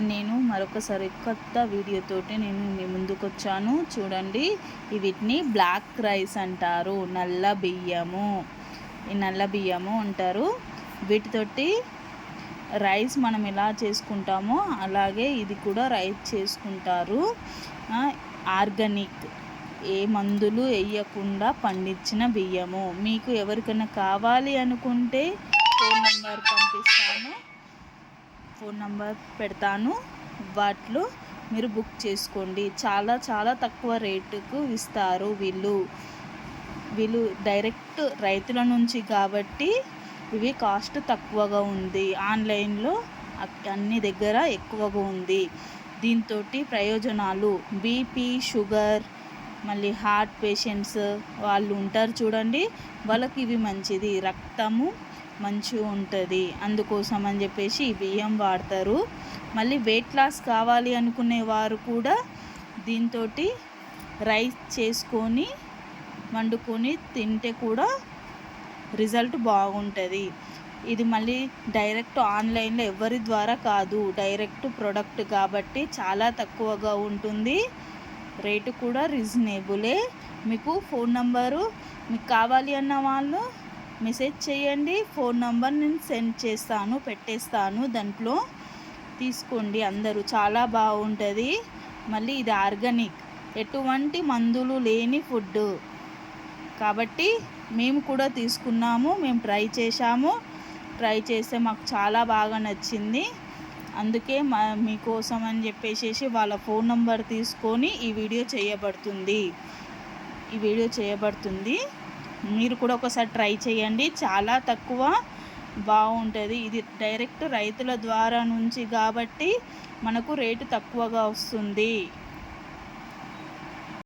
నేను మరొకసారి కొత్త వీడియోతోటి నేను మీ ముందుకు వచ్చాను. చూడండి, వీటిని బ్లాక్ రైస్ అంటారు. నల్ల బియ్యము, ఈ నల్ల బియ్యము అంటారు. వీటితోటి రైస్ మనం ఎలా చేసుకుంటామో అలాగే ఇది కూడా రైస్ చేసుకుంటారు. ఆర్గానిక్, ఏ మందులు వేయకుండా పండించిన బియ్యము. మీకు ఎవరికైనా కావాలి అనుకుంటే ఫోన్ నంబర్ పెడతాను. వాటిలో మీరు బుక్ చేసుకోండి. చాలా చాలా తక్కువ రేటుకు ఇస్తారు. వీళ్ళు డైరెక్ట్ రైతుల నుంచి కాబట్టి ఇవి కాస్ట్ తక్కువగా ఉంది. ఆన్లైన్లో అన్ని దగ్గర ఎక్కువగా ఉంది. దీంతో ప్రయోజనాలు, బీపీ, షుగర్, మళ్ళీ హార్ట్ పేషెంట్స్ వాళ్ళు ఉంటారు చూడండి, వాళ్ళకి ఇవి మంచిది. రక్తము మంచిగా ఉంటుంది. అందుకోసం అని చెప్పేసి ఈ బియ్యం వాడతారు. మళ్ళీ వెయిట్ లాస్ కావాలి అనుకునే వారు కూడా దీంతో రైస్ చేసుకొని వండుకొని తింటే కూడా రిజల్ట్ బాగుంటుంది. ఇది మళ్ళీ డైరెక్ట్ ఆన్లైన్లో ఎవరి ద్వారా కాదు, డైరెక్ట్ ప్రోడక్ట్ కాబట్టి చాలా తక్కువగా ఉంటుంది. రేటు కూడా రీజనబులే. మీకు ఫోన్ నంబరు మీకు కావాలి అన్న వాళ్ళు మెసేజ్ చేయండి. ఫోన్ నంబర్ నేను సెండ్ చేస్తాను, పెట్టేస్తాను. దాంట్లో తీసుకోండి అందరూ. చాలా బాగుంటుంది. మళ్ళీ ఇది ఆర్గానిక్, ఎటువంటి మందులు లేని ఫుడ్ కాబట్టి మేము కూడా తీసుకున్నాము. మేము ట్రై చేస్తే మాకు చాలా బాగా నచ్చింది. అందుకే మీకోసం అని చెప్పేసి వాళ్ళ ఫోన్ నంబర్ తీసుకొని ఈ వీడియో చేయబడుతుంది. మీరు కూడా ఒకసారి ట్రై చేయండి. చాలా తక్కువ, బాగుంటుంది. ఇది డైరెక్ట్ రైతుల ద్వారా నుంచి కాబట్టి మనకు రేటు తక్కువగా వస్తుంది.